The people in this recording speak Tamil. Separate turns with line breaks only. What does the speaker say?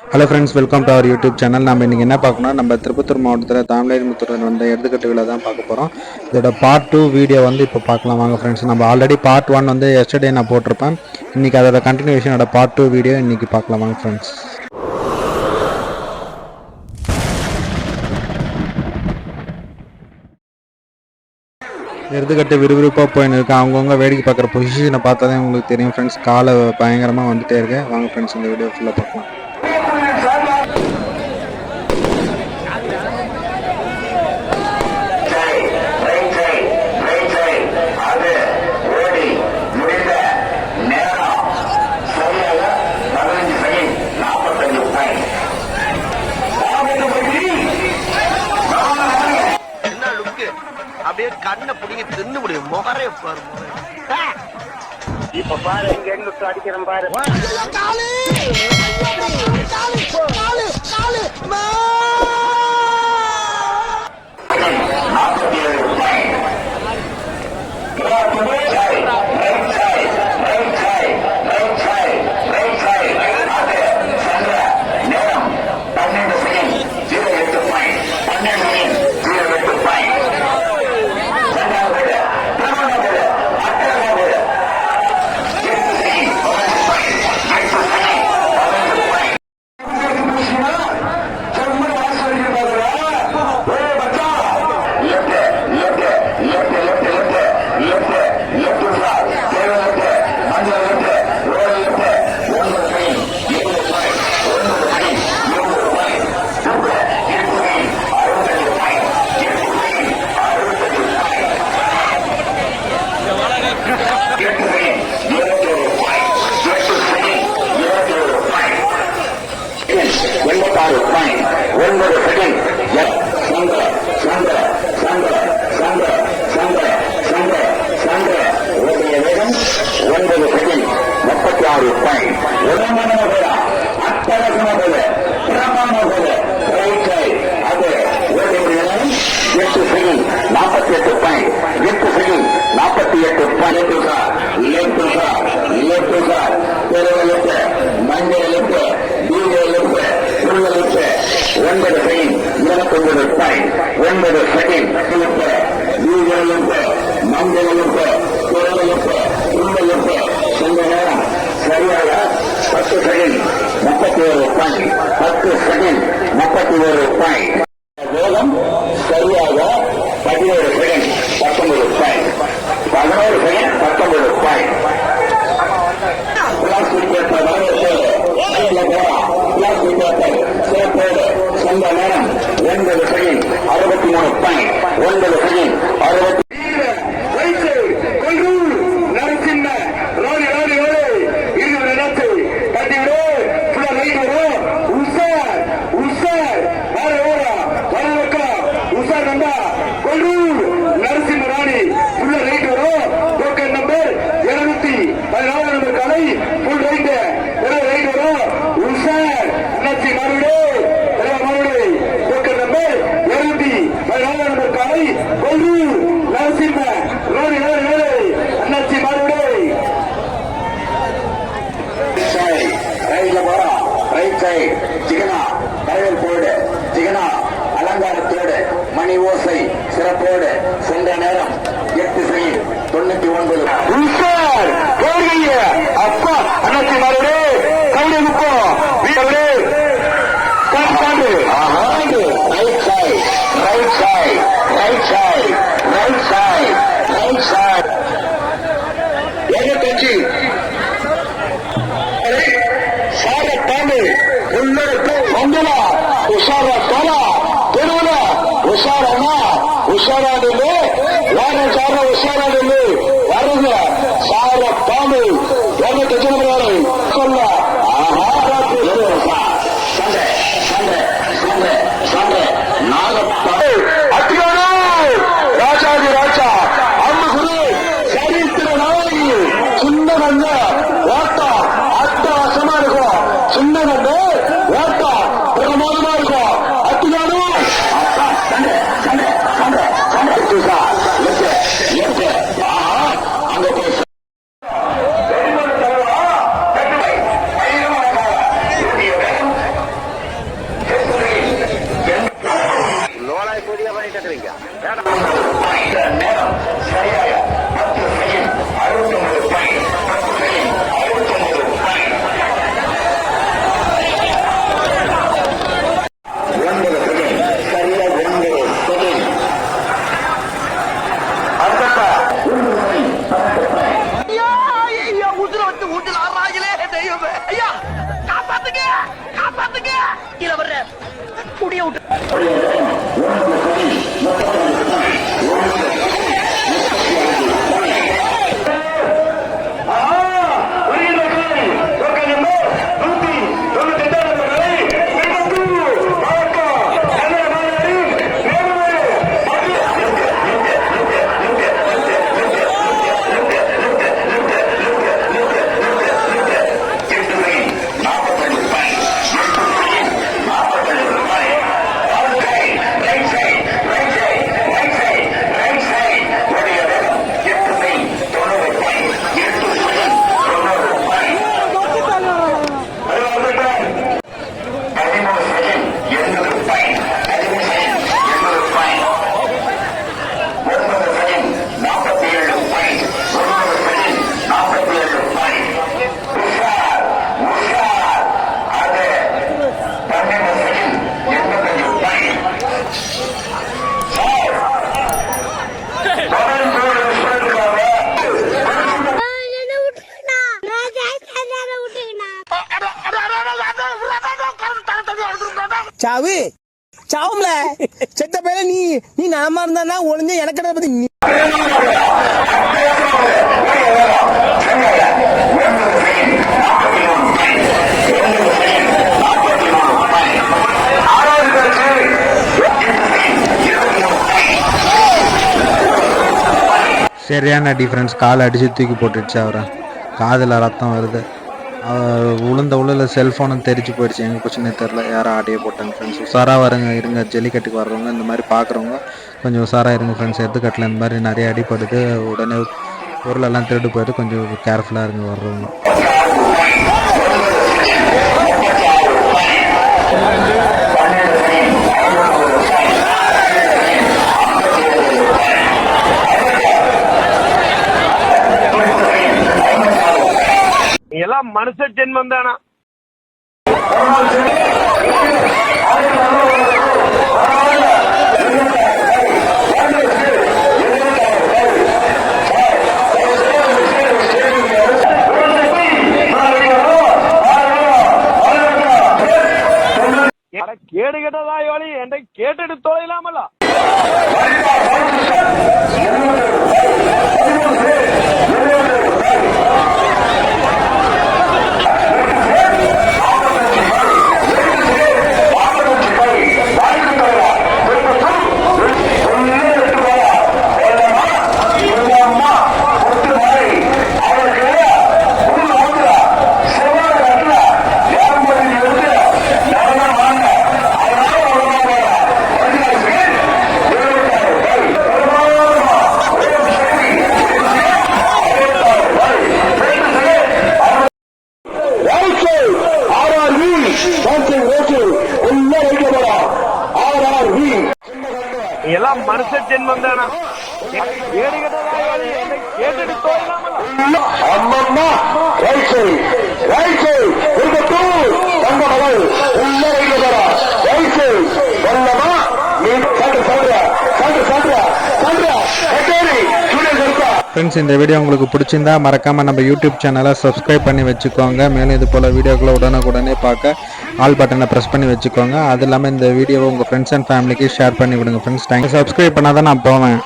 Hello friends, welcome to our YouTube channel. நம்ம இன்றைக்கி என்ன பார்க்கணும், நம்ம திருப்பத்தூர் மாவட்டத்தில் தாமலேமுத்தூர் வந்த எடுத்துக்கட்டுகளை தான் பார்க்க போகிறோம். இதோட பார்ட் 2 வீடியோ இப்போ பார்க்கலாம் வாங்க ஃப்ரெண்ட்ஸ். நம்ம ஆல்ரெடி பார்ட் 1 எஸ்டர்டே நான் போட்டிருப்பேன். இன்றைக்கி அதோட கண்டினியூஷனோட பார்ட் 2 வீடியோ இன்றைக்கி பார்க்கலாம் வாங்க ஃப்ரெண்ட்ஸ். எடுத்துக்கட்டு விறுவிறுப்பாக போயின்னு இருக்கு. அவங்கவுங்க வேடிக்கை பார்க்குற பொசிஷனை பார்த்தா தான் உங்களுக்கு தெரியும் ஃப்ரெண்ட்ஸ். காலை பயங்கரமாக வந்துட்டே இருக்கு. வாங்க ஃப்ரெண்ட்ஸ், இந்த வீடியோ ஃபுல்லாக பார்க்கலாம்.
அப்படியே கண்ணை பிடிங்க தின்னு முடியும் முகரே பாரு. இப்ப பாரு இங்க எங்க அடிக்கிறேன் பாரு. முடிய விட்டு
சாவு சாவும்ல செத்த பையல நீ நலமா இருந்தா ஒளிஞ்ச எனக்கு பத்தி நீ
சரியான டிஃப்ரென்ஸ். காலை அடித்து தூக்கி போட்டுடுச்சு அவரை. காதில் ரத்தம் வருது. உளுந்த செல்ஃபோனும் தெரிச்சு போயிடுச்சு. எங்கே போச்சுன்னே தெரில. யாரும் ஆடியோ போட்டாங்க ஃப்ரெண்ட்ஸ். உஷாராக வருங்க இருங்க. ஜல்லிக்கட்டுக்கு வர்றவங்க இந்த மாதிரி பார்க்குறவங்க கொஞ்சம் உஷாராக இருங்க ஃப்ரெண்ட்ஸ். எடுத்துக்கட்டில் இந்த மாதிரி நிறைய அடிப்படுது. உடனே பொருளெல்லாம் திருடு போயிட்டு கொஞ்சம் கேர்ஃபுல்லாக இருங்க வர்றவங்க.
எல்லாம் மனுஷ ஜென்மம் தானா? கேடு கேட்டதா யோலி என்னை கேட்டுட்டு தொலைலாமல. எல்லாம் மனுஷ ஜென்மம் தானா? கேடு கேட்டதா யோலி என்னை கேட்டுட்டு தொலைலாமல.
அம்மம்மா ரைட் சைடு திருப்பத்தூர் தங்க மகள் உள்ள வைக்கப்படா. ரைட் சைடு வல்லமா நீ சொல்ற
ஃப்ரெண்ட்ஸ், இந்த வீடியோ உங்களுக்கு பிடிச்சிருந்தா மறக்காமல் நம்ம யூடியூப் சேனலை சப்ஸ்கிரைப் பண்ணி வச்சுக்கோங்க. மேலும் இது போல் வீடியோக்களை உடனுக்குடனே பார்க்க ஆல் பட்டனை ப்ரெஸ் பண்ணி வச்சுக்கோங்க. அது இல்லாமல் இந்த வீடியோவை உங்கள் ஃப்ரெண்ட்ஸ் அண்ட் ஃபேமிலிக்கு ஷேர் பண்ணி விடுங்க ஃப்ரெண்ட்ஸ். தேங்க்யூ. சப்ஸ்கிரைப் பண்ணால் தான் நான் போவேன்.